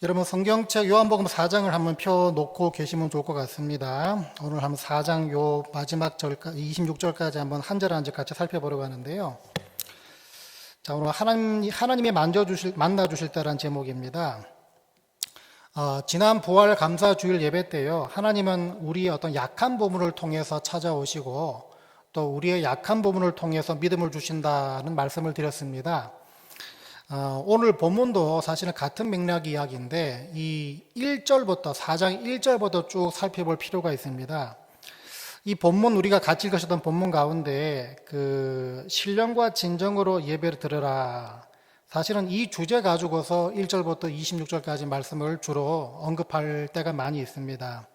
여러분 성경책 요한복음 4장을 한번 펴놓고 계시면 좋을 것 같습니다. 오늘 한번 4장 요 마지막 절까지 26절까지 한번 한 절 한 절 같이 살펴보려고 하는데요. 자, 오늘 하나님이 만나주실 때라는 제목입니다. 지난 부활 감사 주일 예배 때요, 하나님은 우리의 어떤 약한 부분을 통해서 찾아오시고 또 우리의 약한 부분을 통해서 믿음을 주신다는 말씀을 드렸습니다. 오늘 본문도 사실은 같은 맥락 이야기인데 이 1절부터 4장 1절부터 쭉 살펴볼 필요가 있습니다. 이 본문 우리가 같이 읽으셨던 본문 가운데 신령과 진정으로 예배를 드려라, 사실은 이 주제 가지고서 1절부터 26절까지 말씀을 주로 언급할 때가 많이 있습니다.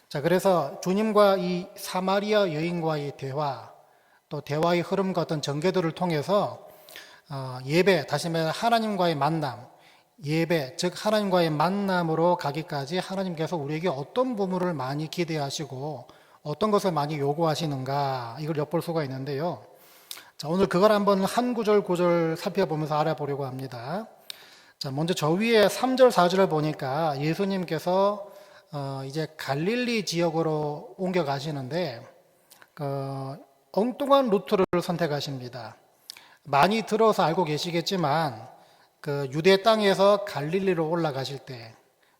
자, 그래서 주님과 이 사마리아 여인과의 대화, 또 대화의 흐름과 어떤 전개들을 통해서 예배, 다시 말해 하나님과의 만남, 예배, 즉 하나님과의 만남으로 가기까지 하나님께서 우리에게 어떤 부분을 많이 기대하시고 어떤 것을 많이 요구하시는가, 이걸 엿볼 수가 있는데요. 자, 오늘 그걸 한번 한 구절 구절 살펴보면서 알아보려고 합니다. 자, 먼저 저 위에 3절 4절을 보니까 예수님께서 이제 갈릴리 지역으로 옮겨 가시는데 엉뚱한 루트를 선택하십니다. 많이 들어서 알고 계시겠지만 유대 땅에서 갈릴리로 올라가실 때,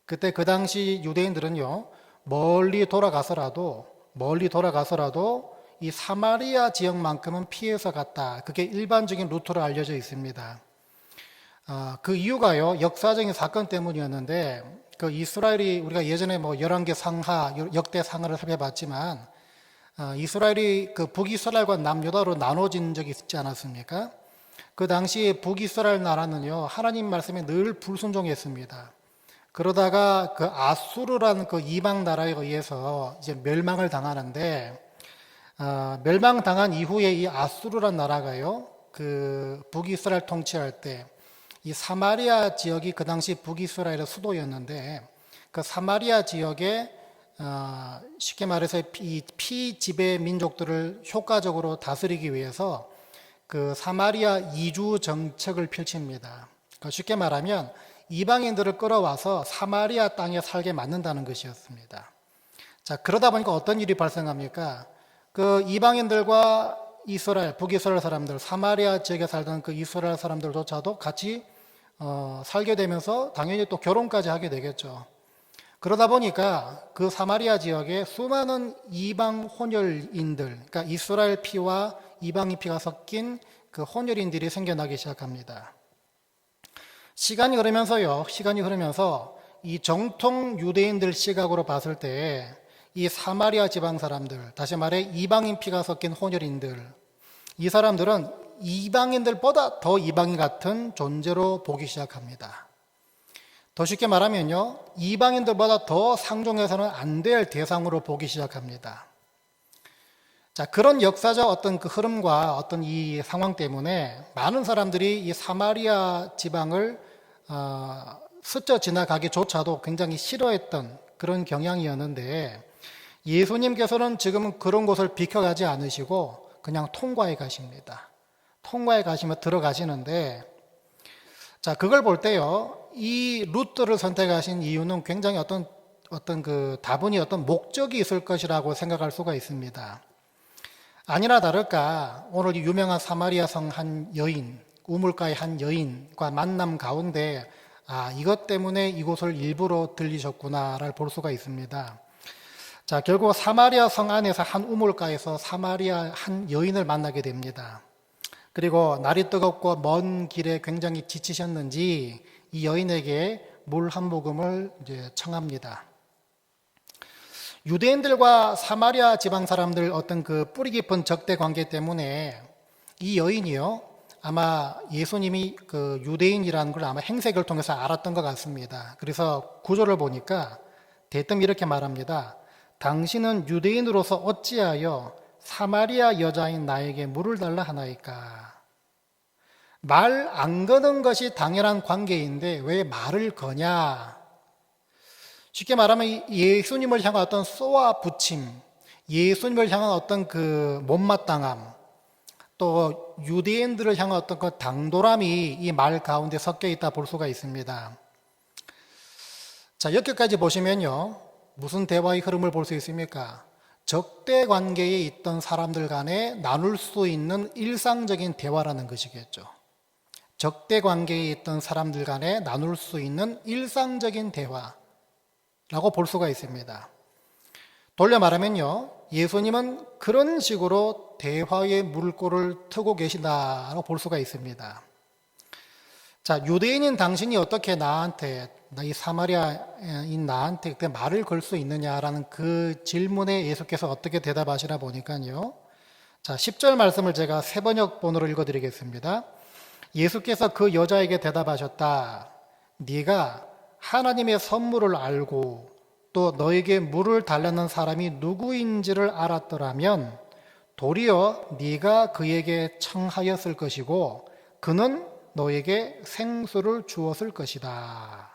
그때 그 당시 유대인들은요, 멀리 돌아가서라도 이 사마리아 지역만큼은 피해서 갔다, 그게 일반적인 루트로 알려져 있습니다. 그 이유가요, 역사적인 사건 때문이었는데, 이스라엘이, 우리가 예전에 열왕기 상하, 역대 상하를 살펴봤지만 이스라엘이 북이스라엘과 남유다로 나눠진 적이 있지 않았습니까? 그 당시에 북이스라엘 나라는요, 하나님 말씀에 늘 불순종했습니다. 그러다가 아수르라는 이방 나라에 의해서 이제 멸망을 당하는데, 멸망당한 이후에 이 아수르라는 나라가요, 북이스라엘 통치할 때 이 사마리아 지역이 그 당시 북이스라엘의 수도였는데, 그 사마리아 지역에 쉽게 말해서 이 피지배 민족들을 효과적으로 다스리기 위해서 사마리아 이주 정책을 펼칩니다. 쉽게 말하면 이방인들을 끌어와서 사마리아 땅에 살게 만든다는 것이었습니다. 자, 그러다 보니까 어떤 일이 발생합니까? 이방인들과 이스라엘, 북이스라엘 사람들, 사마리아 지역에 살던 이스라엘 사람들조차도 같이 살게 되면서 당연히 또 결혼까지 하게 되겠죠. 그러다 보니까 사마리아 지역에 수많은 이방 혼혈인들, 그러니까 이스라엘 피와 이방인 피가 섞인 혼혈인들이 생겨나기 시작합니다. 시간이 흐르면서 이 정통 유대인들 시각으로 봤을 때 이 사마리아 지방 사람들, 다시 말해 이방인 피가 섞인 혼혈인들, 이 사람들은 이방인들보다 더 이방인 같은 존재로 보기 시작합니다. 더 쉽게 말하면요, 이방인들보다 더 상종해서는 안 될 대상으로 보기 시작합니다. 자, 그런 역사적 어떤 흐름과 어떤 이 상황 때문에 많은 사람들이 이 사마리아 지방을 스쳐 지나가기조차도 굉장히 싫어했던 그런 경향이었는데, 예수님께서는 지금은 그런 곳을 비켜가지 않으시고 그냥 통과해 가십니다. 통과해 가시며 들어가시는데, 자, 그걸 볼 때요, 이 루트를 선택하신 이유는 굉장히 어떤 다분히 어떤 목적이 있을 것이라고 생각할 수가 있습니다. 아니나 다를까 오늘 이 유명한 사마리아 성 한 여인, 우물가의 한 여인과 만남 가운데 이것 때문에 이곳을 일부러 들리셨구나를 볼 수가 있습니다. 자, 결국 사마리아 성 안에서 한 우물가에서 사마리아 한 여인을 만나게 됩니다. 그리고 날이 뜨겁고 먼 길에 굉장히 지치셨는지 이 여인에게 물 한 모금을 이제 청합니다. 유대인들과 사마리아 지방 사람들 어떤 뿌리 깊은 적대 관계 때문에 이 여인이요, 아마 예수님이 유대인이라는 걸 아마 행색을 통해서 알았던 것 같습니다. 그래서 구절을 보니까 대뜸 이렇게 말합니다. 당신은 유대인으로서 어찌하여 사마리아 여자인 나에게 물을 달라 하나이까? 말 안 거는 것이 당연한 관계인데 왜 말을 거냐? 쉽게 말하면 예수님을 향한 어떤 쏘아 붙임, 예수님을 향한 어떤 못마땅함, 또 유대인들을 향한 어떤 당돌함이 이 말 가운데 섞여 있다 볼 수가 있습니다. 자, 여기까지 보시면요. 무슨 대화의 흐름을 볼 수 있습니까? 적대 관계에 있던 사람들 간에 나눌 수 있는 일상적인 대화라는 것이겠죠. 적대 관계에 있던 사람들 간에 나눌 수 있는 일상적인 대화라고 볼 수가 있습니다. 돌려 말하면요. 예수님은 그런 식으로 대화의 물꼬를 트고 계시다라고 볼 수가 있습니다. 자, 유대인인 당신이 어떻게 나한테, 이 사마리아인 나한테 그때 말을 걸 수 있느냐라는 그 질문에 예수께서 어떻게 대답하시나 보니까요. 자, 10절 말씀을 제가 세번역본으로 읽어드리겠습니다. 예수께서 그 여자에게 대답하셨다. 네가 하나님의 선물을 알고 또 너에게 물을 달라는 사람이 누구인지를 알았더라면 도리어 네가 그에게 청하였을 것이고 그는 너에게 생수를 주었을 것이다.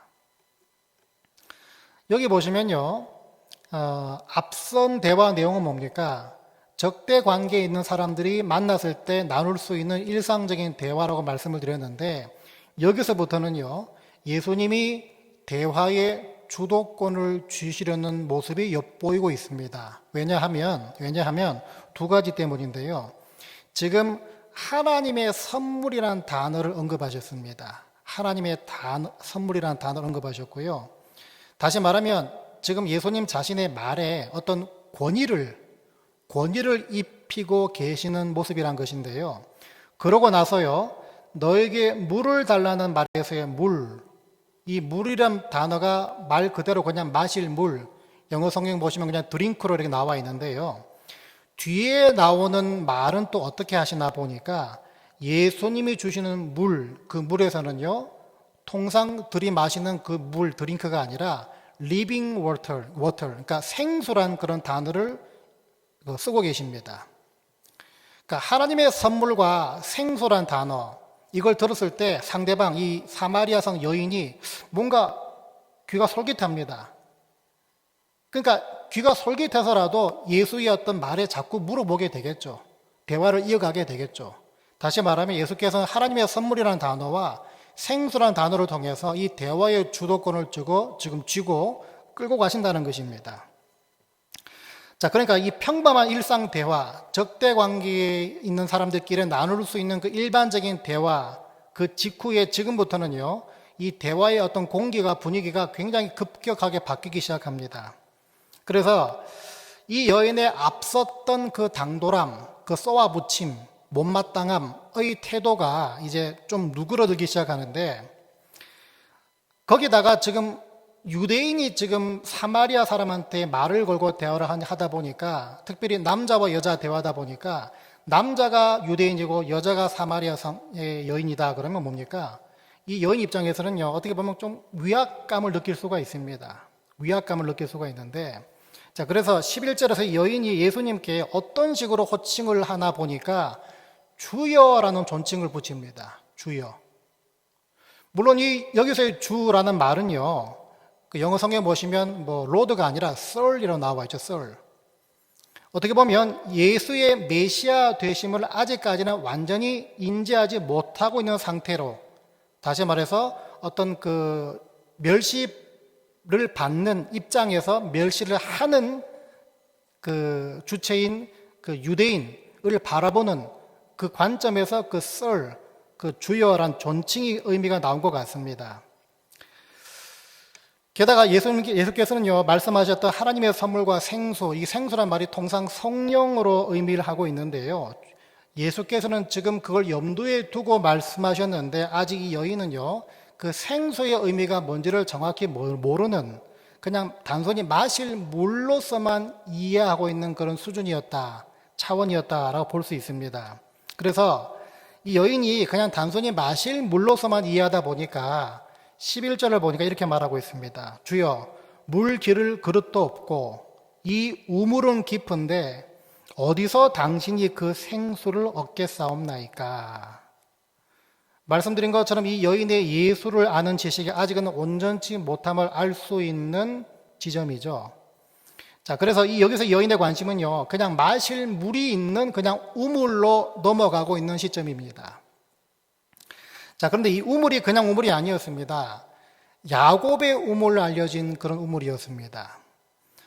여기 보시면요. 앞선 대화 내용은 뭡니까? 적대 관계에 있는 사람들이 만났을 때 나눌 수 있는 일상적인 대화라고 말씀을 드렸는데 여기서부터는요. 예수님이 대화의 주도권을 쥐시려는 모습이 엿보이고 있습니다. 왜냐하면 두 가지 때문인데요. 지금 하나님의 선물이라는 단어를 언급하셨습니다. 하나님의 선물이라는 단어를 언급하셨고요. 다시 말하면 지금 예수님 자신의 말에 어떤 권위를 입히고 계시는 모습이란 것인데요. 그러고 나서요. 너에게 물을 달라는 말에서의 이 물이란 단어가 말 그대로 그냥 마실 물, 영어 성경 보시면 그냥 드링크로 이렇게 나와 있는데요. 뒤에 나오는 말은 또 어떻게 하시나 보니까 예수님이 주시는 그 물에서는요, 통상 들이마시는 그 물, 드링크가 아니라 living water, 그러니까 생수란 그런 단어를 쓰고 계십니다. 그러니까 하나님의 선물과 생수란 단어, 이걸 들었을 때 상대방, 이 사마리아성 여인이 뭔가 귀가 솔깃합니다. 그러니까 귀가 솔깃해서라도 예수의 어떤 말에 자꾸 물어보게 되겠죠. 대화를 이어가게 되겠죠. 다시 말하면 예수께서는 하나님의 선물이라는 단어와 생수라는 단어를 통해서 이 대화의 주도권을 지금 쥐고 끌고 가신다는 것입니다. 자, 그러니까 이 평범한 일상 대화, 적대 관계에 있는 사람들끼리 나눌 수 있는 그 일반적인 대화, 그 직후에 지금부터는요, 이 대화의 어떤 공기가, 분위기가 굉장히 급격하게 바뀌기 시작합니다. 그래서 이 여인의 앞섰던 그 당돌함, 그 쏘아붙임, 못마땅함의 태도가 이제 좀 누그러들기 시작하는데, 거기다가 지금 유대인이 지금 사마리아 사람한테 말을 걸고 대화를 하다 보니까, 특별히 남자와 여자 대화다 보니까 남자가 유대인이고 여자가 사마리아의 여인이다 그러면 뭡니까? 이 여인 입장에서는요, 어떻게 보면 좀 위압감을 느낄 수가 있습니다. 위압감을 느낄 수가 있는데, 자, 그래서 11절에서 여인이 예수님께 어떤 식으로 호칭을 하나 보니까 주여라는 존칭을 붙입니다. 주여. 물론 여기서의 주라는 말은요, 그 영어 성경 보시면 로드가 아니라 썰이라고 나와 있죠. 썰. 어떻게 보면 예수의 메시아 되심을 아직까지는 완전히 인지하지 못하고 있는 상태로, 다시 말해서 어떤 그 멸시를 받는 입장에서 멸시를 하는 그 주체인 그 유대인을 바라보는 그 관점에서 그 썰, 그 주여란 존칭의 의미가 나온 것 같습니다. 게다가 예수께서는요, 말씀하셨던 하나님의 선물과 생수, 이 생수란 말이 통상 성령으로 의미를 하고 있는데요. 예수께서는 지금 그걸 염두에 두고 말씀하셨는데, 아직 이 여인은요, 그 생수의 의미가 뭔지를 정확히 모르는, 그냥 단순히 마실 물로서만 이해하고 있는 그런 수준이었다, 차원이었다라고 볼 수 있습니다. 그래서 이 여인이 그냥 단순히 마실 물로서만 이해하다 보니까 11절을 보니까 이렇게 말하고 있습니다. 주여, 물 기를 그릇도 없고 이 우물은 깊은데 어디서 당신이 그 생수를 얻겠사옵나이까. 말씀드린 것처럼 이 여인의 예수를 아는 지식이 아직은 온전치 못함을 알 수 있는 지점이죠. 자, 그래서 여기서 여인의 관심은요, 그냥 마실 물이 있는 그냥 우물로 넘어가고 있는 시점입니다. 자, 그런데 이 우물이 그냥 우물이 아니었습니다. 야곱의 우물로 알려진 그런 우물이었습니다.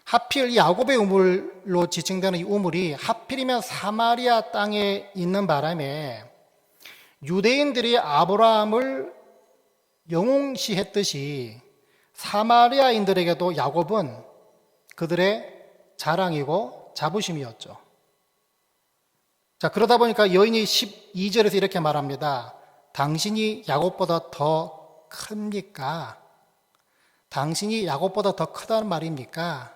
하필 이 야곱의 우물로 지칭되는 이 우물이 하필이면 사마리아 땅에 있는 바람에 유대인들이 아브라함을 영웅시했듯이 사마리아인들에게도 야곱은 그들의 자랑이고 자부심이었죠. 자, 그러다 보니까 여인이 12절에서 이렇게 말합니다. 당신이 야곱보다 더 큽니까? 당신이 야곱보다 더 크다는 말입니까?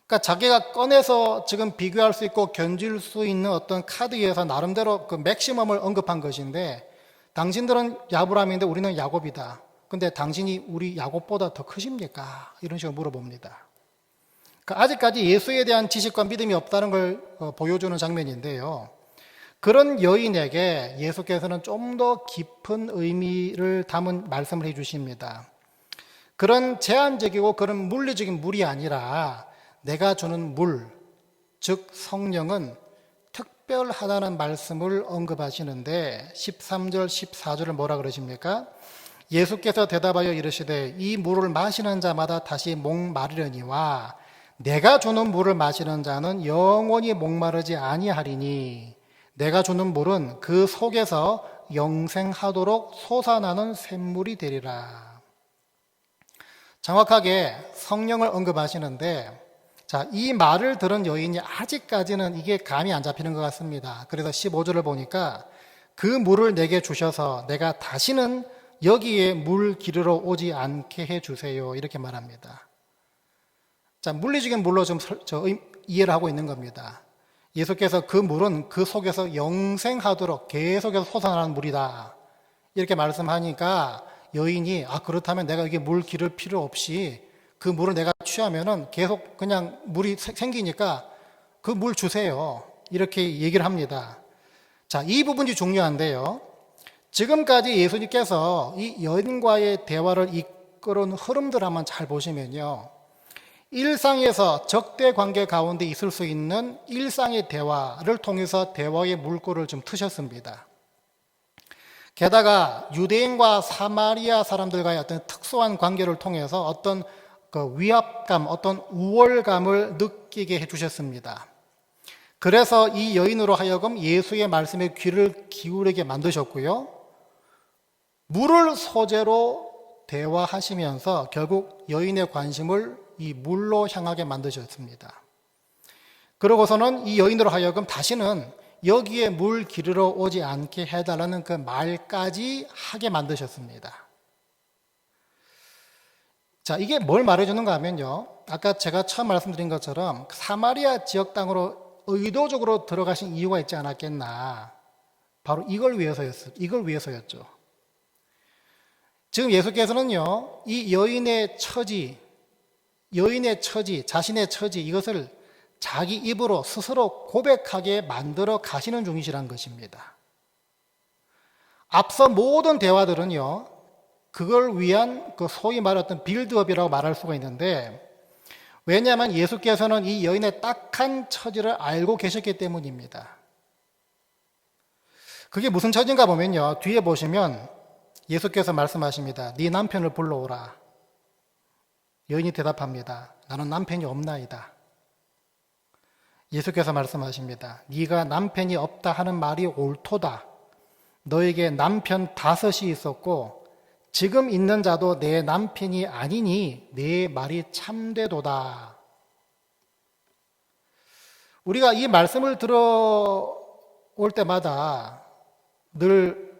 그러니까 자기가 꺼내서 지금 비교할 수 있고 견줄 수 있는 어떤 카드에서 나름대로 그 맥시멈을 언급한 것인데, 당신들은 야브라함인데 우리는 야곱이다. 근데 당신이 우리 야곱보다 더 크십니까? 이런 식으로 물어봅니다. 그러니까 아직까지 예수에 대한 지식과 믿음이 없다는 걸 보여주는 장면인데요. 그런 여인에게 예수께서는 좀 더 깊은 의미를 담은 말씀을 해주십니다. 그런 제한적이고 그런 물리적인 물이 아니라 내가 주는 물, 즉 성령은 특별하다는 말씀을 언급하시는데 13절, 14절을 뭐라 그러십니까? 예수께서 대답하여 이르시되 이 물을 마시는 자마다 다시 목마르려니와 내가 주는 물을 마시는 자는 영원히 목마르지 아니하리니 내가 주는 물은 그 속에서 영생하도록 솟아나는 샘물이 되리라. 정확하게 성령을 언급하시는데, 자, 이 말을 들은 여인이 아직까지는 이게 감이 안 잡히는 것 같습니다. 그래서 15절을 보니까 그 물을 내게 주셔서 내가 다시는 여기에 물 기르러 오지 않게 해주세요. 이렇게 말합니다. 자, 물리적인 물로 좀 이해를 하고 있는 겁니다. 예수께서 그 물은 그 속에서 영생하도록 계속해서 솟아나는 물이다. 이렇게 말씀하니까 여인이 그렇다면 내가 여기 물 기를 필요 없이 그 물을 내가 취하면은 계속 그냥 물이 생기니까 그 물 주세요. 이렇게 얘기를 합니다. 자, 이 부분이 중요한데요. 지금까지 예수님께서 이 여인과의 대화를 이끌어온 흐름들 한번 잘 보시면요. 일상에서 적대 관계 가운데 있을 수 있는 일상의 대화를 통해서 대화의 물꼬를 좀 트셨습니다. 게다가 유대인과 사마리아 사람들과의 어떤 특수한 관계를 통해서 어떤 그 위압감, 어떤 우월감을 느끼게 해주셨습니다. 그래서 이 여인으로 하여금 예수의 말씀에 귀를 기울이게 만드셨고요. 물을 소재로 대화하시면서 결국 여인의 관심을 이 물로 향하게 만드셨습니다. 그러고서는 이 여인으로 하여금 다시는 여기에 물 기르러 오지 않게 해달라는 그 말까지 하게 만드셨습니다. 자, 이게 뭘 말해주는가 하면요. 아까 제가 처음 말씀드린 것처럼 사마리아 지역 땅으로 의도적으로 들어가신 이유가 있지 않았겠나. 바로 이걸 위해서였죠. 지금 예수께서는요, 이 여인의 처지, 자신의 처지, 이것을 자기 입으로 스스로 고백하게 만들어 가시는 중이시란 것입니다. 앞서 모든 대화들은요, 그걸 위한 그 소위 말했던 빌드업이라고 말할 수가 있는데, 왜냐하면 예수께서는 이 여인의 딱한 처지를 알고 계셨기 때문입니다. 그게 무슨 처지인가 보면요, 뒤에 보시면 예수께서 말씀하십니다. 네 남편을 불러오라. 여인이 대답합니다. 나는 남편이 없나이다. 예수께서 말씀하십니다. 네가 남편이 없다 하는 말이 옳도다. 너에게 남편 5이 있었고 지금 있는 자도 내 남편이 아니니 내 말이 참되도다. 우리가 이 말씀을 들어올 때마다 늘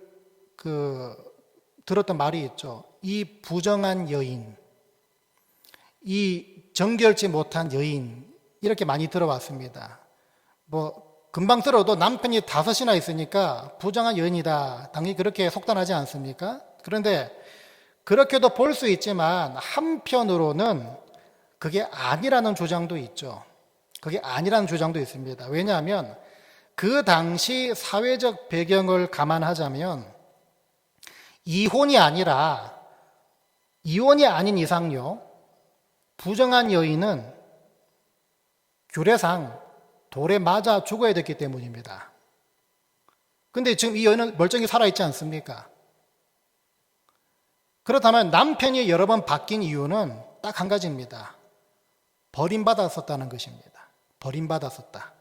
들었던 말이 있죠. 이 부정한 여인, 이 정결치 못한 여인, 이렇게 많이 들어왔습니다. 금방 들어도 남편이 5이나 있으니까 부정한 여인이다. 당연히 그렇게 속단하지 않습니까? 그런데 그렇게도 볼 수 있지만 한편으로는 그게 아니라는 주장도 있죠. 그게 아니라는 주장도 있습니다. 왜냐하면 그 당시 사회적 배경을 감안하자면 이혼이 아닌 이상요, 부정한 여인은 규례상 돌에 맞아 죽어야 됐기 때문입니다. 근데 지금 이 여인은 멀쩡히 살아있지 않습니까? 그렇다면 남편이 여러 번 바뀐 이유는 딱 한 가지입니다. 버림받았었다는 것입니다. 버림받았었다.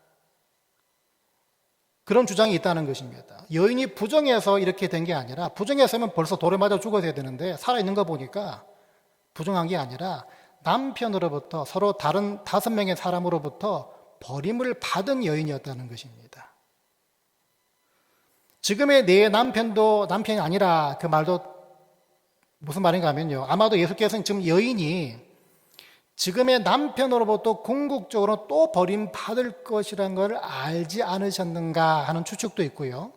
그런 주장이 있다는 것입니다. 여인이 부정해서 이렇게 된 게 아니라, 부정했으면 벌써 돌에 맞아 죽어야 되는데 살아있는 거 보니까 부정한 게 아니라 남편으로부터, 서로 다른 5명의 사람으로부터 버림을 받은 여인이었다는 것입니다. 지금의 내 남편도 남편이 아니라, 그 말도 무슨 말인가 하면요, 아마도 예수께서는 지금 여인이 지금의 남편으로부터 궁극적으로 또 버림받을 것이라는 걸 알지 않으셨는가 하는 추측도 있고요.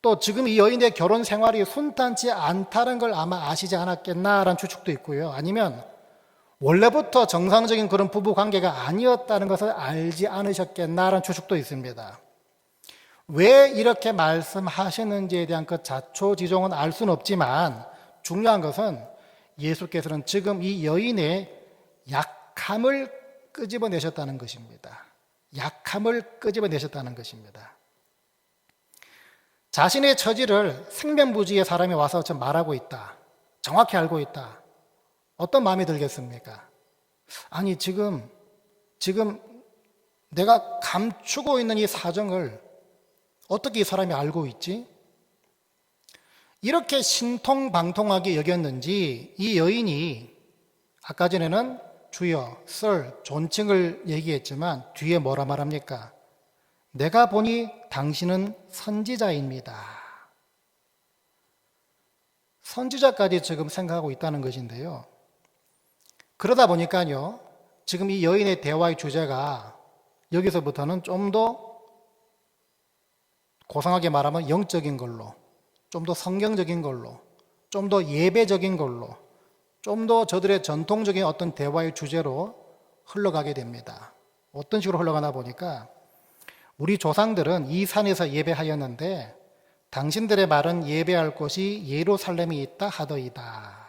또 지금 이 여인의 결혼 생활이 순탄치 않다는 걸 아마 아시지 않았겠나라는 추측도 있고요. 아니면 원래부터 정상적인 그런 부부 관계가 아니었다는 것을 알지 않으셨겠나라는 추측도 있습니다. 왜 이렇게 말씀하셨는지에 대한 그 자초지종은 알 수는 없지만 중요한 것은 예수께서는 지금 이 여인의 약함을 끄집어내셨다는 것입니다. 약함을 끄집어내셨다는 것입니다. 자신의 처지를 생면부지의 사람이 와서 좀 말하고 있다. 정확히 알고 있다. 어떤 마음이 들겠습니까? 아니, 지금 내가 감추고 있는 이 사정을 어떻게 이 사람이 알고 있지? 이렇게 신통방통하게 여겼는지 이 여인이 아까 전에는 주여, sir, 존칭을 얘기했지만 뒤에 뭐라 말합니까? 내가 보니 당신은 선지자입니다. 선지자까지 지금 생각하고 있다는 것인데요. 그러다 보니까요, 지금 이 여인의 대화의 주제가 여기서부터는 좀 더 고상하게 말하면 영적인 걸로, 좀 더 성경적인 걸로, 좀 더 예배적인 걸로, 좀 더 저들의 전통적인 어떤 대화의 주제로 흘러가게 됩니다. 어떤 식으로 흘러가나 보니까 우리 조상들은 이 산에서 예배하였는데 당신들의 말은 예배할 곳이 예루살렘이 있다 하더이다.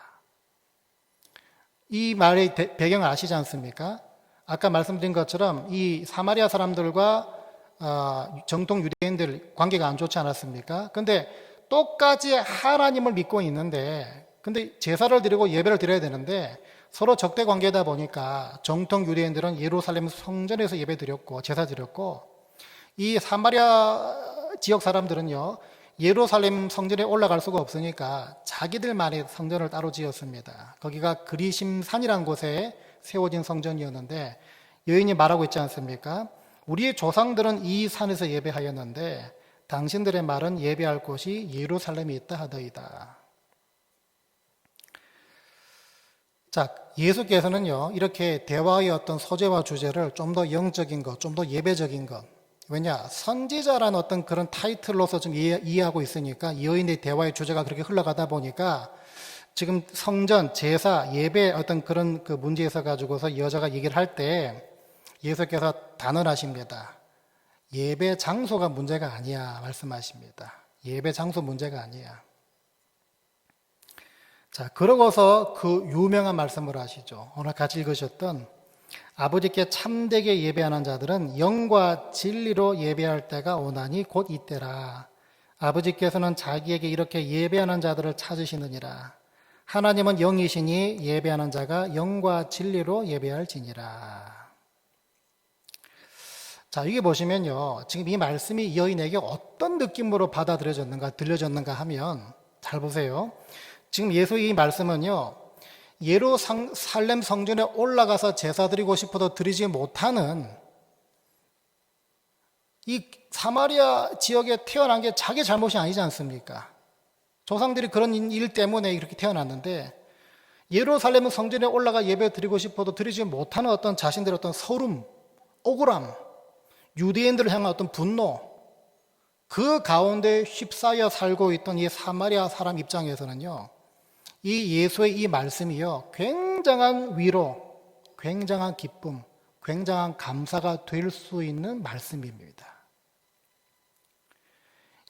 이 말의 배경을 아시지 않습니까? 아까 말씀드린 것처럼 이 사마리아 사람들과 정통 유대인들 관계가 안 좋지 않았습니까? 근데 똑같이 하나님을 믿고 있는데, 근데 제사를 드리고 예배를 드려야 되는데 서로 적대 관계다 보니까 정통 유대인들은 예루살렘 성전에서 예배 드렸고 제사 드렸고, 이 사마리아 지역 사람들은요, 예루살렘 성전에 올라갈 수가 없으니까 자기들만의 성전을 따로 지었습니다. 거기가 그리심산이라는 곳에 세워진 성전이었는데 여인이 말하고 있지 않습니까? 우리의 조상들은 이 산에서 예배하였는데 당신들의 말은 예배할 곳이 예루살렘이 있다 하더이다. 자, 예수께서는요, 이렇게 대화의 어떤 소재와 주제를 좀 더 영적인 것, 좀 더 예배적인 것, 왜냐, 선지자라는 어떤 그런 타이틀로서 좀 이해하고 있으니까 이 여인의 대화의 주제가 그렇게 흘러가다 보니까 지금 성전, 제사, 예배 어떤 그런 그 문제에서 가지고서 여자가 얘기를 할 때 예수께서 단언하십니다. 예배 장소가 문제가 아니야 말씀하십니다. 예배 장소 문제가 아니야. 자, 그러고서 그 유명한 말씀을 하시죠. 오늘 같이 읽으셨던 아버지께 참되게 예배하는 자들은 영과 진리로 예배할 때가 오나니 곧 이때라. 아버지께서는 자기에게 이렇게 예배하는 자들을 찾으시느니라. 하나님은 영이시니 예배하는 자가 영과 진리로 예배할지니라. 자, 여기 보시면요, 지금 이 말씀이 이 여인에게 어떤 느낌으로 받아들여졌는가, 들려졌는가 하면 잘 보세요. 지금 예수의 이 말씀은요, 예루살렘 성전에 올라가서 제사 드리고 싶어도 드리지 못하는 이 사마리아 지역에 태어난 게 자기 잘못이 아니지 않습니까? 조상들이 그런 일 때문에 이렇게 태어났는데 예루살렘 성전에 올라가 예배 드리고 싶어도 드리지 못하는 어떤 자신들의 어떤 서름, 억울함, 유대인들을 향한 어떤 분노, 그 가운데 휩싸여 살고 있던 이 사마리아 사람 입장에서는요, 이 예수의 이 말씀이요, 굉장한 위로, 굉장한 기쁨, 굉장한 감사가 될 수 있는 말씀입니다.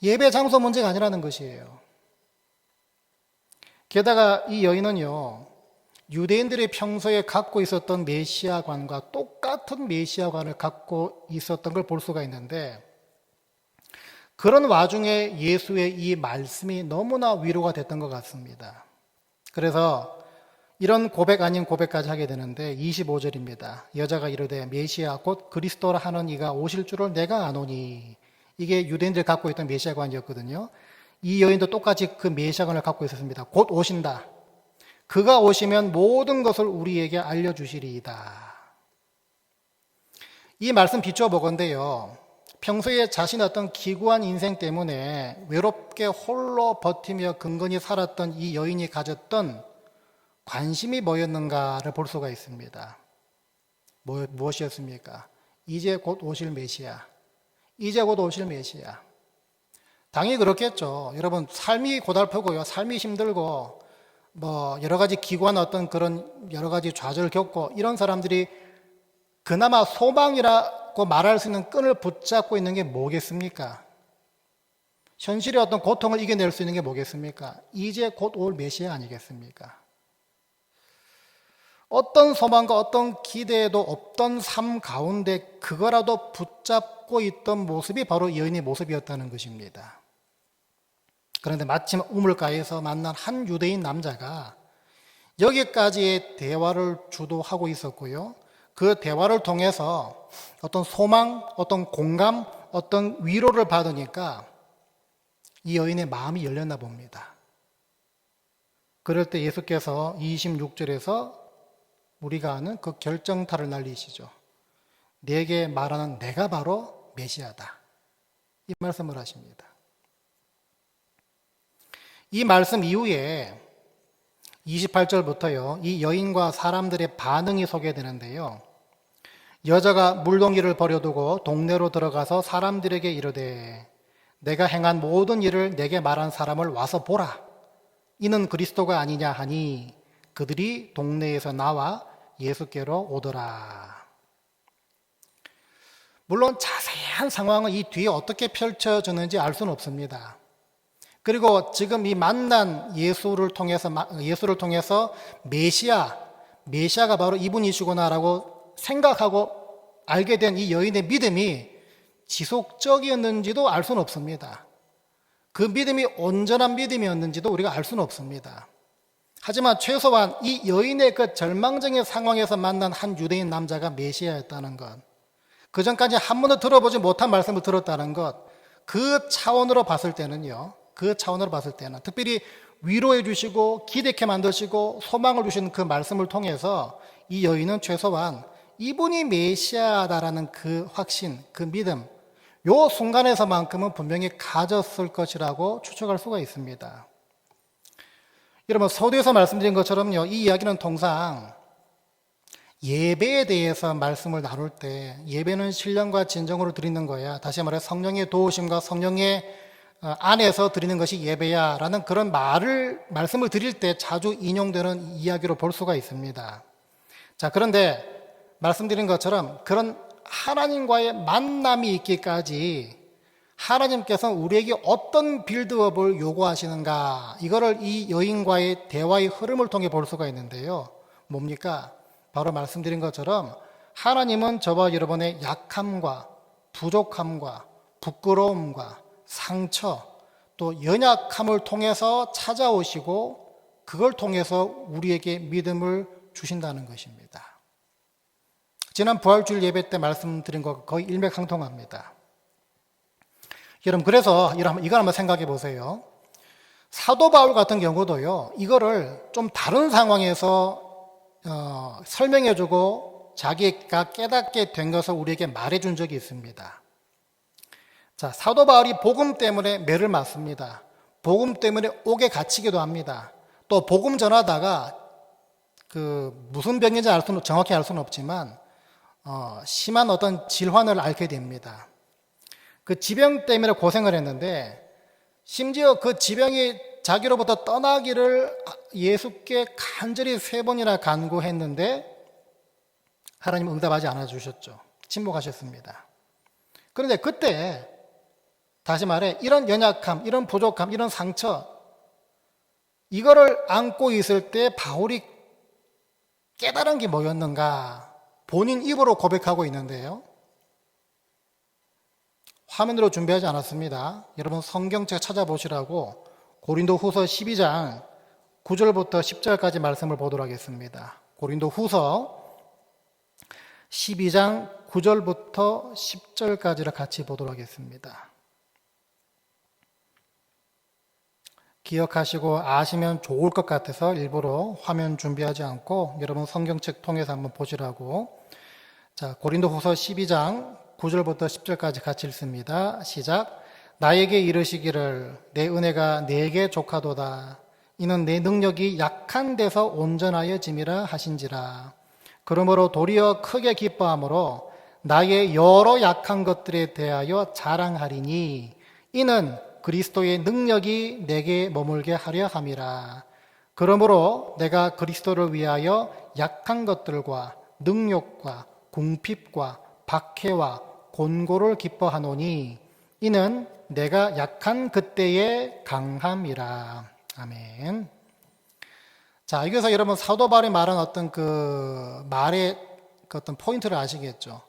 예배 장소 문제가 아니라는 것이에요. 게다가 이 여인은요, 유대인들이 평소에 갖고 있었던 메시아관과 똑같은 메시아관을 갖고 있었던 걸 볼 수가 있는데, 그런 와중에 예수의 이 말씀이 너무나 위로가 됐던 것 같습니다. 그래서 이런 고백 아닌 고백까지 하게 되는데 25절입니다. 여자가 이르되 메시아 곧 그리스도라 하는 이가 오실 줄을 내가 아노니. 이게 유대인들이 갖고 있던 메시아관이었거든요. 이 여인도 똑같이 그 메시아관을 갖고 있었습니다. 곧 오신다. 그가 오시면 모든 것을 우리에게 알려주시리이다. 이 말씀 비추어 보건대요. 평소에 자신의 어떤 기구한 인생 때문에 외롭게 홀로 버티며 근근히 살았던 이 여인이 가졌던 관심이 뭐였는가를 볼 수가 있습니다. 무엇이었습니까? 이제 곧 오실 메시아. 이제 곧 오실 메시아. 당연히 그렇겠죠. 여러분, 삶이 고달프고요. 삶이 힘들고, 여러 가지 기구한 어떤 그런 여러 가지 좌절을 겪고, 이런 사람들이 그나마 소망이라고 말할 수 있는 끈을 붙잡고 있는 게 뭐겠습니까? 현실의 어떤 고통을 이겨낼 수 있는 게 뭐겠습니까? 이제 곧 올 메시아 아니겠습니까? 어떤 소망과 어떤 기대도 없던 삶 가운데 그거라도 붙잡고 있던 모습이 바로 여인의 모습이었다는 것입니다. 그런데 마침 우물가에서 만난 한 유대인 남자가 여기까지의 대화를 주도하고 있었고요. 그 대화를 통해서 어떤 소망, 어떤 공감, 어떤 위로를 받으니까 이 여인의 마음이 열렸나 봅니다. 그럴 때 예수께서 26절에서 우리가 아는 그 결정타를 날리시죠. 내게 말하는 내가 바로 메시아다. 이 말씀을 하십니다. 이 말씀 이후에 28절부터요. 이 여인과 사람들의 반응이 소개되는데요. 여자가 물동이를 버려두고 동네로 들어가서 사람들에게 이르되 내가 행한 모든 일을 내게 말한 사람을 와서 보라. 이는 그리스도가 아니냐 하니 그들이 동네에서 나와 예수께로 오더라. 물론 자세한 상황은 이 뒤에 어떻게 펼쳐지는지 알 수는 없습니다. 그리고 지금 이 만난 예수를 통해서 메시아가 바로 이분이시구나라고 생각하고 알게 된 이 여인의 믿음이 지속적이었는지도 알 수는 없습니다. 그 믿음이 온전한 믿음이었는지도 우리가 알 수는 없습니다. 하지만 최소한 이 여인의 그 절망적인 상황에서 만난 한 유대인 남자가 메시아였다는 것, 그 전까지 한 번도 들어보지 못한 말씀을 들었다는 것, 그 차원으로 봤을 때는 특별히 위로해 주시고 기대케 만드시고 소망을 주시는 그 말씀을 통해서 이 여인은 최소한 이분이 메시아다라는 그 확신, 그 믿음, 요 순간에서만큼은 분명히 가졌을 것이라고 추측할 수가 있습니다. 여러분, 서두에서 말씀드린 것처럼요, 이 이야기는 통상 예배에 대해서 말씀을 나눌 때 예배는 신령과 진정으로 드리는 거야. 다시 말해 성령의 도우심과 성령의 안에서 드리는 것이 예배야 라는 그런 말씀을 드릴 때 자주 인용되는 이야기로 볼 수가 있습니다. 자, 그런데 말씀드린 것처럼 그런 하나님과의 만남이 있기까지 하나님께서는 우리에게 어떤 빌드업을 요구하시는가, 이거를 이 여인과의 대화의 흐름을 통해 볼 수가 있는데요. 뭡니까? 바로 말씀드린 것처럼 하나님은 저와 여러분의 약함과 부족함과 부끄러움과 상처, 또 연약함을 통해서 찾아오시고 그걸 통해서 우리에게 믿음을 주신다는 것입니다. 지난 부활주일 예배 때 말씀드린 것 거의 일맥상통합니다. 여러분, 그래서 이걸 한번 생각해 보세요. 사도 바울 같은 경우도요, 이거를 좀 다른 상황에서 설명해 주고 자기가 깨닫게 된 것을 우리에게 말해 준 적이 있습니다. 자, 사도 바울이 복음 때문에 매를 맞습니다. 복음 때문에 옥에 갇히기도 합니다. 또 복음 전하다가 무슨 병인지 정확히 알 수는 없지만 심한 어떤 질환을 앓게 됩니다. 그 지병 때문에 고생을 했는데 심지어 그 지병이 자기로부터 떠나기를 예수께 간절히 3번이나 간구했는데 하나님은 응답하지 않아 주셨죠. 침묵하셨습니다. 그런데 그때 다시 말해 이런 연약함, 이런 부족함, 이런 상처, 이거를 안고 있을 때 바울이 깨달은 게 뭐였는가 본인 입으로 고백하고 있는데요. 화면으로 준비하지 않았습니다. 여러분 성경책 찾아보시라고 고린도후서 12장 9절부터 10절까지 말씀을 보도록 하겠습니다. 고린도 후서 12장 9절부터 10절까지를 같이 보도록 하겠습니다. 기억하시고 아시면 좋을 것 같아서 일부러 화면 준비하지 않고 여러분 성경책 통해서 한번 보시라고. 자, 고린도 후서 12장 9절부터 10절까지 같이 읽습니다. 시작. 나에게 이르시기를 내 은혜가 내게 족하도다. 이는 내 능력이 약한 데서 온전하여 짐이라 하신지라. 그러므로 도리어 크게 기뻐함으로 나의 여러 약한 것들에 대하여 자랑하리니 이는 그리스도의 능력이 내게 머물게 하려 함이라. 그러므로 내가 그리스도를 위하여 약한 것들과 능욕과 궁핍과 박해와 곤고를 기뻐하노니 이는 내가 약한 그때의 강함이라. 아멘. 자, 여기서 여러분 사도 바울이 말한 어떤 그 말의 그 어떤 포인트를 아시겠죠?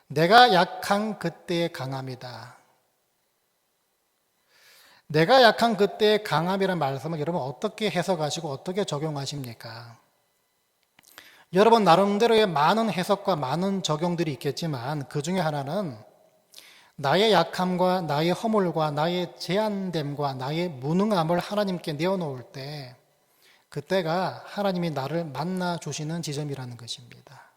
내가 약한 그때의 강함이다. 내가 약한 그때의 강함이라는 말씀을 여러분 어떻게 해석하시고 어떻게 적용하십니까? 여러분 나름대로의 많은 해석과 많은 적용들이 있겠지만 그 중에 하나는 나의 약함과 나의 허물과 나의 제한됨과 나의 무능함을 하나님께 내어놓을 때 그때가 하나님이 나를 만나 주시는 지점이라는 것입니다.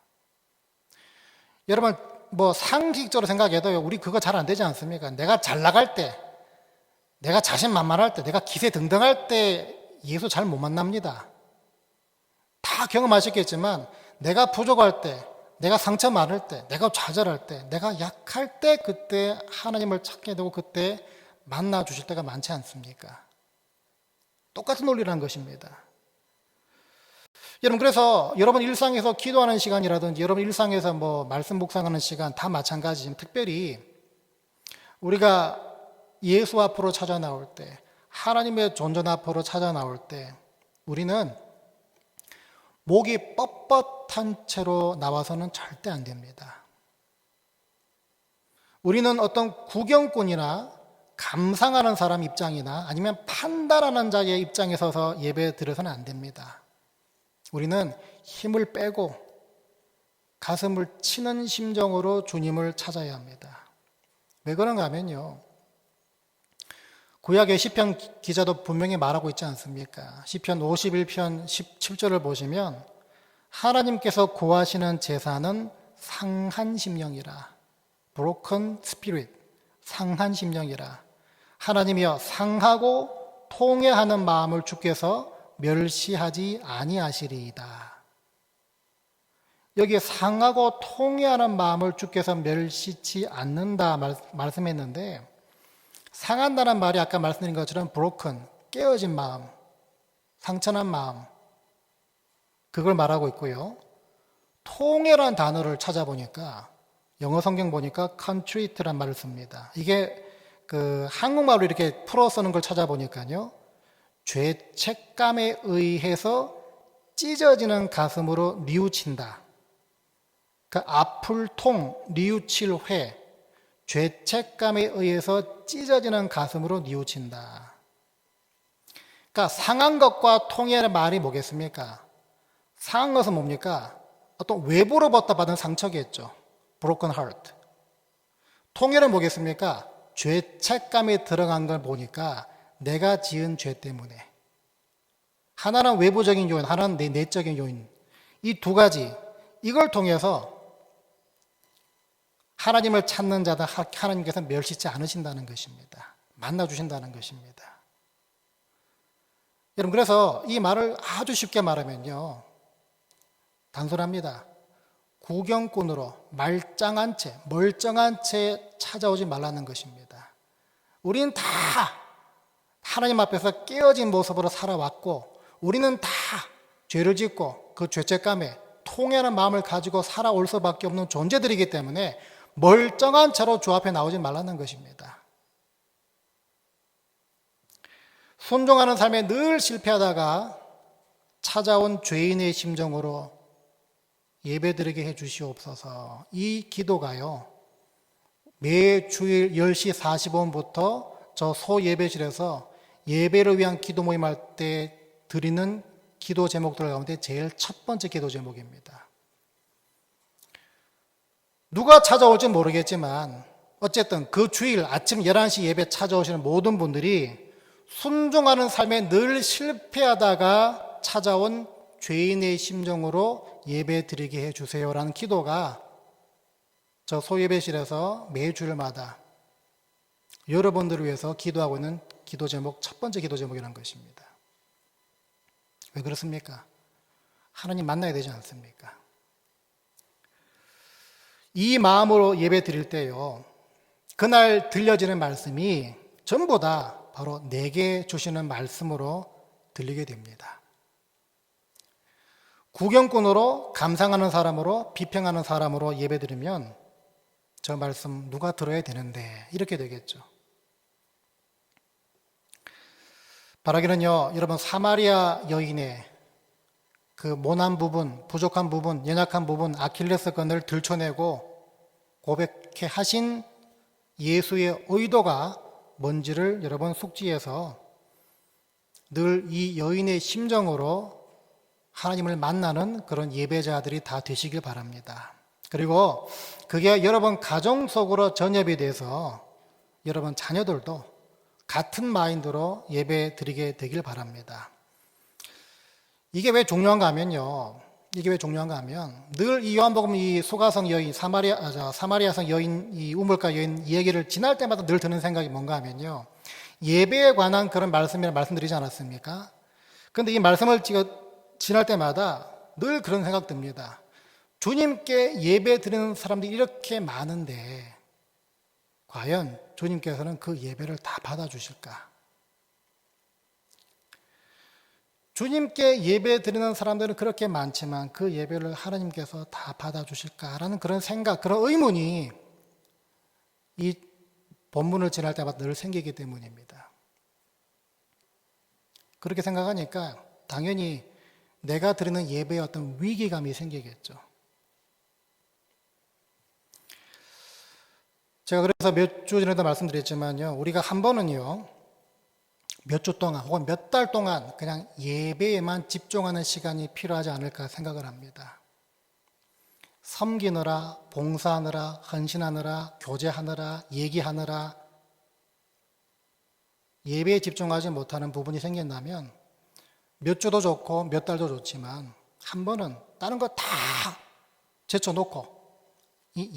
여러분 뭐 상식적으로 생각해도 우리 그거 잘 안 되지 않습니까? 내가 잘 나갈 때, 내가 자신만만할 때, 내가 기세 등등할 때 예수 잘 못 만납니다. 다 경험하셨겠지만 내가 부족할 때, 내가 상처 많을 때, 내가 좌절할 때, 내가 약할 때 그때 하나님을 찾게 되고 그때 만나 주실 때가 많지 않습니까? 똑같은 논리라는 것입니다. 여러분 그래서 여러분 일상에서 기도하는 시간이라든지 여러분 일상에서 뭐 말씀 묵상하는 시간 다 마찬가지지만 특별히 우리가 예수 앞으로 찾아 나올 때 하나님의 존전 앞으로 찾아 나올 때 우리는 목이 뻣뻣한 채로 나와서는 절대 안 됩니다. 우리는 어떤 구경꾼이나 감상하는 사람 입장이나 아니면 판단하는 자의 입장에 서서 예배 드려서는 안 됩니다. 우리는 힘을 빼고 가슴을 치는 심정으로 주님을 찾아야 합니다. 왜 그런가 하면요. 구약의 시편 기자도 분명히 말하고 있지 않습니까? 시편 51편 17절을 보시면 하나님께서 구하시는 제사는 상한 심령이라. broken spirit, 상한 심령이라. 하나님이여 상하고 통회하는 마음을 주께서 멸시하지 아니하시리이다. 여기에 상하고 통회하는 마음을 주께서 멸시치 않는다 말씀했는데 상한다는 말이 아까 말씀드린 것처럼 broken, 깨어진 마음, 상처난 마음 그걸 말하고 있고요. 통회라는 단어를 찾아보니까 영어 성경 보니까 contrite란 말을 씁니다. 이게 그 한국말로 이렇게 풀어 쓰는 걸 찾아보니까요. 죄책감에 의해서 찢어지는 가슴으로 뉘우친다. 그러니까 아플 통, 뉘우칠 회, 죄책감에 의해서 찢어지는 가슴으로 뉘우친다. 그러니까 상한 것과 통해의 말이 뭐겠습니까? 상한 것은 뭡니까? 어떤 외부로부터 받은 상처겠죠. broken heart. 통해는 뭐겠습니까? 죄책감에 들어간 걸 보니까 내가 지은 죄 때문에. 하나는 외부적인 요인, 하나는 내 내적인 요인. 이 두 가지, 이걸 통해서 하나님을 찾는 자다 하나님께서 멸시치 않으신다는 것입니다. 만나주신다는 것입니다. 여러분 그래서 이 말을 아주 쉽게 말하면요. 단순합니다. 구경꾼으로 말짱한 채, 멀쩡한 채 찾아오지 말라는 것입니다. 우리는 다 하나님 앞에서 깨어진 모습으로 살아왔고 우리는 다 죄를 짓고 그 죄책감에 통해하는 마음을 가지고 살아올 수밖에 없는 존재들이기 때문에 멀쩡한 채로 주 앞에 나오지 말라는 것입니다. 순종하는 삶에 늘 실패하다가 찾아온 죄인의 심정으로 예배드리게 해주시옵소서. 이 기도가요. 매 주일 10시 45분부터 저 소예배실에서 예배를 위한 기도 모임할 때 드리는 기도 제목들 가운데 제일 첫 번째 기도 제목입니다. 누가 찾아올지 모르겠지만 어쨌든 그 주일 아침 11시 예배 찾아오시는 모든 분들이 순종하는 삶에 늘 실패하다가 찾아온 죄인의 심정으로 예배 드리게 해주세요라는 기도가 저 소예배실에서 매주일마다 여러분들을 위해서 기도하고 있는 기도 제목, 첫 번째 기도 제목이라는 것입니다. 왜 그렇습니까? 하나님 만나야 되지 않습니까? 이 마음으로 예배 드릴 때요, 그날 들려지는 말씀이 전부 다 바로 내게 주시는 말씀으로 들리게 됩니다. 구경꾼으로, 감상하는 사람으로, 비평하는 사람으로 예배 드리면 저 말씀 누가 들어야 되는데 이렇게 되겠죠. 바라기는요, 여러분, 사마리아 여인의 그 모난 부분, 부족한 부분, 연약한 부분, 아킬레스건을 들춰내고 고백해 하신 예수의 의도가 뭔지를 여러분 숙지해서 늘 이 여인의 심정으로 하나님을 만나는 그런 예배자들이 다 되시길 바랍니다. 그리고 그게 여러분 가정 속으로 전염이 돼서 여러분 자녀들도 같은 마인드로 예배 드리게 되길 바랍니다. 이게 왜 중요한가 하면요. 늘 이 요한복음 이 수가성 여인, 사마리아성 여인, 이 우물가 여인 얘기를 지날 때마다 늘 드는 생각이 뭔가 하면요. 예배에 관한 그런 말씀이라 말씀드리지 않았습니까? 그런데 이 말씀을 지날 때마다 늘 그런 생각 듭니다. 주님께 예배 드리는 사람들이 이렇게 많은데 과연 주님께서는 그 예배를 다 받아주실까? 주님께 예배 드리는 사람들은 그렇게 많지만 그 예배를 하나님께서 다 받아주실까라는 그런 생각, 그런 의문이 이 본문을 지날 때마다 늘 생기기 때문입니다. 그렇게 생각하니까 당연히 내가 드리는 예배에 어떤 위기감이 생기겠죠. 제가 그래서 몇 주 전에도 말씀드렸지만요, 우리가 한 번은요, 몇 주 동안 혹은 몇 달 동안 그냥 예배에만 집중하는 시간이 필요하지 않을까 생각을 합니다. 섬기느라, 봉사하느라, 헌신하느라, 교제하느라, 얘기하느라 예배에 집중하지 못하는 부분이 생긴다면 몇 주도 좋고 몇 달도 좋지만 한 번은 다른 거 다 제쳐놓고 이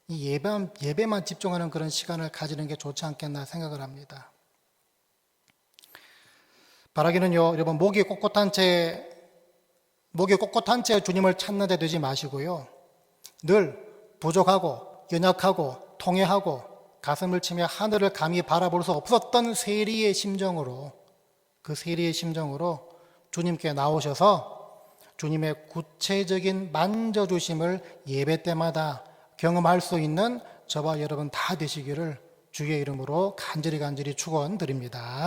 예배만 집중하는 그런 시간을 가지는 게 좋지 않겠나 생각을 합니다. 바라기는요, 여러분, 목이 꼿꼿한 채 주님을 찾는 데 되지 마시고요. 늘 부족하고 연약하고 통회하고 가슴을 치며 하늘을 감히 바라볼 수 없었던 세리의 심정으로, 그 세리의 심정으로 주님께 나오셔서 주님의 구체적인 만져주심을 예배 때마다 경험할 수 있는 저와 여러분 다 되시기를 주의 이름으로 간절히 축원드립니다.